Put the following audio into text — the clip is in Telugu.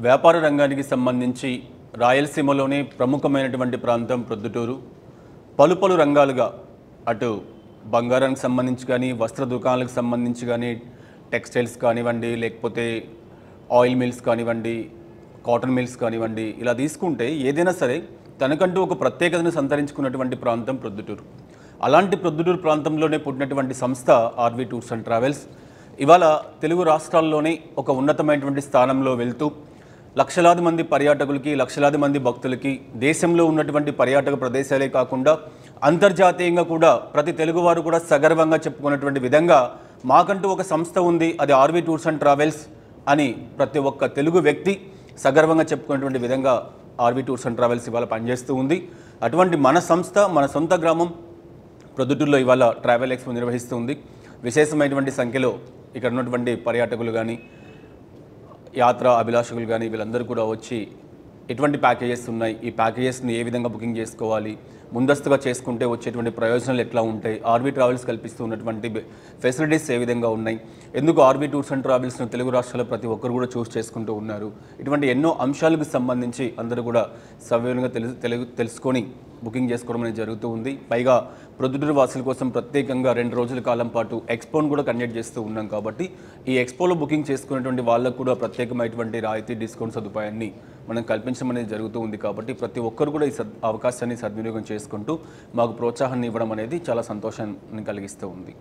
వ్యాపార రంగానికి సంబంధించి రాయలసీమలోనే ప్రముఖమైనటువంటి ప్రాంతం ప్రొద్దుటూరు. పలు రంగాలుగా అటు బంగారానికి సంబంధించి కానీ, వస్త్ర దుకాణాలకు సంబంధించి కానీ, టెక్స్టైల్స్ కానివ్వండి, లేకపోతే ఆయిల్ మిల్స్ కానివ్వండి, కాటన్ మిల్స్ కానివ్వండి, ఇలా తీసుకుంటే ఏదైనా సరే తనకంటూ ఒక ప్రత్యేకతను సంతరించుకున్నటువంటి ప్రాంతం ప్రొద్దుటూరు. అలాంటి ప్రొద్దుటూరు ప్రాంతంలోనే పుట్టినటువంటి సంస్థ ఆర్వి టూర్స్ అండ్ ట్రావెల్స్ ఇవాళ తెలుగు రాష్ట్రాల్లోనే ఒక ఉన్నతమైనటువంటి స్థానంలో వెళ్తూ లక్షలాది మంది పర్యాటకులకి, లక్షలాది మంది భక్తులకి దేశంలో ఉన్నటువంటి పర్యాటక ప్రదేశాలే కాకుండా అంతర్జాతీయంగా కూడా ప్రతి తెలుగువారు కూడా సగర్వంగా చెప్పుకున్నటువంటి విధంగా మాకంటూ ఒక సంస్థ ఉంది, అది ఆర్వి టూర్స్ అండ్ ట్రావెల్స్ అని ప్రతి ఒక్క తెలుగు వ్యక్తి సగర్వంగా చెప్పుకున్నటువంటి విధంగా ఆర్వి టూర్స్ అండ్ ట్రావెల్స్ ఇవాళ పనిచేస్తూ ఉంది. అటువంటి మన సంస్థ మన సొంత గ్రామం ప్రొద్దుటూరులో ఇవాళ ట్రావెల్ ఎక్స్పో నిర్వహిస్తుంది. విశేషమైనటువంటి సంఖ్యలో ఇక్కడ ఉన్నటువంటి పర్యాటకులు కానీ, యాత్ర అభిలాషకులు కానీ వీళ్ళందరూ కూడా వచ్చి ఎటువంటి ప్యాకేజెస్ ఉన్నాయి, ఈ ప్యాకేజెస్ని ఏ విధంగా బుకింగ్ చేసుకోవాలి, ముందస్తుగా చేసుకుంటే వచ్చేటువంటి ప్రయోజనాలు ఎట్లా ఉంటాయి, ఆర్వి ట్రావెల్స్ కల్పిస్తూ ఉన్నటువంటి ఫెసిలిటీస్ ఏ విధంగా ఉన్నాయి, ఎందుకు ఆర్వి టూర్స్ అండ్ ట్రావెల్స్ను తెలుగు రాష్ట్రాల్లో ప్రతి ఒక్కరు కూడా చూస్ చేసుకుంటూ ఉన్నారు, ఇటువంటి ఎన్నో అంశాలకు సంబంధించి అందరూ కూడా సవివరంగా తెలుసుకొని బుకింగ్ చేసుకోవడం అనేది జరుగుతూ ఉంది. పైగా ప్రొద్దుటూరు వాసుల కోసం ప్రత్యేకంగా 2 రోజుల కాలం పాటు ఎక్స్పోను కూడా కండక్ట్ చేస్తూ ఉన్నాం కాబట్టి ఈ ఎక్స్పోలో బుకింగ్ చేసుకునేటువంటి వాళ్ళకు కూడా ప్రత్యేకమైనటువంటి రాయితీ డిస్కౌంట్ సదుపాయాన్ని మనం కల్పించడం అనేది జరుగుతూ ఉంది. కాబట్టి ప్రతి ఒక్కరు కూడా ఈ అవకాశాన్ని సద్వినియోగం చేసుకుంటూ మాకు ప్రోత్సాహాన్ని ఇవ్వడం అనేది చాలా సంతోషాన్ని కలిగిస్తూ ఉంది.